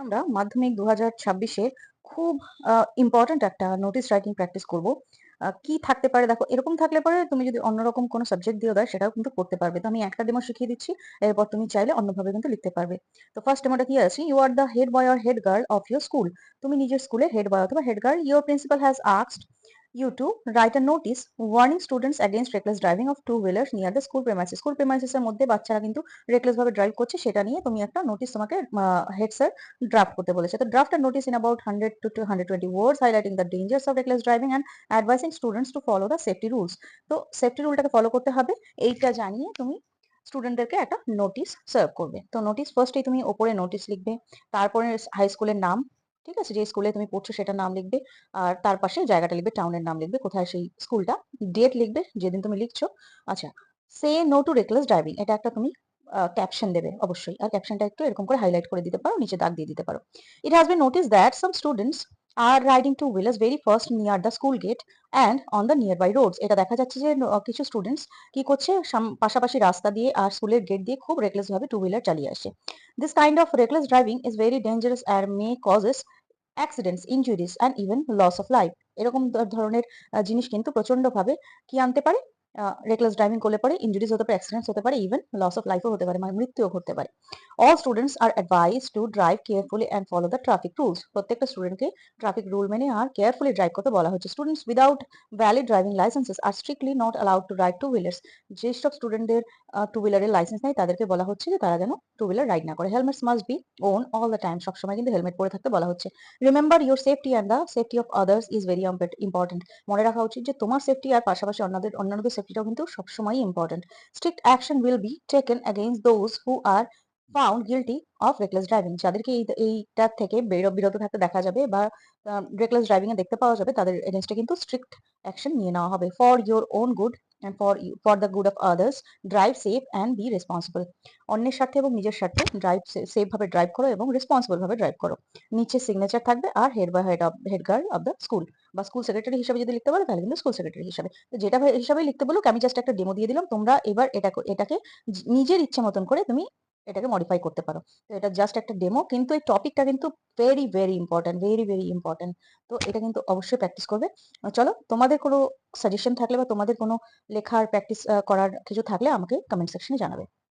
আমরা মাধ্যমিক 2026-এ খুব ইম্পর্টেন্ট একটা নোটিস রাইটিং প্র্যাকটিস করব। কি থাকতে পারে দেখো, এরকম থাকলে পরে তুমি যদি অন্যরকম কোনো সাবজেক্ট দিয়েও দেয় সেটাও কিন্তু করতে পারবে। তো আমি একটা ডেমো শিখিয়ে দিচ্ছি, এরপর তুমি চাইলে অন্যভাবে কিন্তু লিখতে পারবে। তো ফার্স্ট ডেমোটা কি আছে, you are the head boy or head girl of your school. তুমি নিজের স্কুলের হেড বয় অথবা head girl. Your principal has asked you to write a notice warning students against reckless driving of two wheelers near the school premises. School premises এর মধ্যে বাচ্চারা কিন্তু reckless ভাবে drive করছে, সেটা নিয়ে তুমি একটা নোটিশ তোমাকে হেড স্যার ড্রাফট করতে বলেছে। তো ড্রাফট আর notice in about 100 to 220 words highlighting the dangers of reckless driving and advising students to follow the safety rules. তো সেফটি রুলটাকে ফলো করতে হবে, এইটা জানিয়ে তুমি স্টুডেন্টদেরকে একটা নোটিশ সার্ভ করবে। তো নোটিশ ফার্স্টেই তুমি ওপরে নোটিশ লিখবে, তারপরে হাই স্কুলের নাম, ঠিক আছে, যে স্কুলে তুমি পড়ছো সেটার নাম লিখবে, আর তার পাশে জায়গাটা লিখবে, টাউনের নাম লিখবে, কোথায় সেই স্কুলটা, ডেট লিখবে যেদিন তুমি লিখছো। আচ্ছা, say no to reckless driving, এটা একটা তুমি ক্যাপশন দেবে অবশ্যই, আর ক্যাপশনটা একটু এরকম করে হাইলাইট করে দিতে পারো, নিচে দাগ দিয়ে দিতে পারো। It has been noticed that some students are riding two wheelers very first near the school gate and on the nearby roads. এটা দেখা যাচ্ছে যে কিছু স্টুডেন্টস কি করছে, পাশাপাশি রাস্তা দিয়ে আর স্কুলের গেট দিয়ে খুব রেকলেস ভাবে টু হুইলার চালিয়ে আসে। This kind of reckless driving is very dangerous আর may causes accidents, injuries and even loss of life. এরকম ধরনের জিনিস কিন্তু প্রচন্ড ভাবে কি আনতে পারে, রেকলেস ড্রাইভিং করলে পরে ইনজুরিজ হতে পারে, অ্যাক্সিডেন্টস হতে পারে, ইভেন লস অফ লাইফও হতে পারে, মানে মৃত্যুও ঘটতে পারে। All students are advise to drive carefully and follow the traffic rules. প্রত্যেকটা স্টুডেন্টকে ট্রাফিক রুল মেনে আর কেয়ারফুলি ড্রাইভ করতে বলা হচ্ছে। Students without valid driving licenses are strictly not allowed to ride two wheelers. যেসব স্টুডেন্টদের টু হুইলারের লাইসেন্স নেই তাদেরকে বলা হচ্ছে যে তারা যেন টু হুইলার রাইড না করে। Helmets must be worn all the time, সবসময় কিন্তু হেলমেট পরে থাকতে বলা হচ্ছে। Remember your safety and the safety of others is very important. মনে রাখা উচিত যে তোমার সেফটি আর পাশাপাশি অন্যদের সেফটিটাও কিন্তু সবসময়ই important. Strict action will be taken against those who are found guilty of reckless driving. যাদেরকে এইটার থেকে বিরত থাকতে দেখা যাবে বা রেকলেস ড্রাইভিং এ দেখতে পাওয়া যাবে, তাদের এগেইনস্টে কিন্তু স্ট্রিক্ট অ্যাকশন নিয়ে নেওয়া হবে। For your own good and for the good of others, drive safe and be responsible. অন্যের স্বার্থে এবং নিজের স্বার্থে ড্রাইভ সেফ ভাবে ড্রাইভ করো এবং রেসপন্সিবল ভাবে ড্রাইভ করো। নিচে সিগনেচার থাকবে আর হেড বা head girl of the school বা স্কুল সেক্রেটারি হিসেবে যদি লিখতে বলো তাহলে কিন্তু স্কুল সেক্রেটারি হিসেবে। তো যেটা হিসাবে লিখতে বলো, আমি জাস্ট একটা ডেমো দিয়ে দিলাম, তোমরা এবার এটাকে নিজের ইচ্ছে মতন করে তুমি এটাকে মডিফাই করতে পারো। তো এটা জাস্ট একটা ডেমো, কিন্তু এই টপিকটা কিন্তু very very important, very very important. তো এটা কিন্তু অবশ্যই প্র্যাকটিস করবে। চলো, তোমাদের কোনো সাজেশন থাকলে বা তোমাদের কোনো লেখার প্র্যাকটিস করার কিছু থাকলে আমাকে কমেন্ট সেকশনে জানাবে।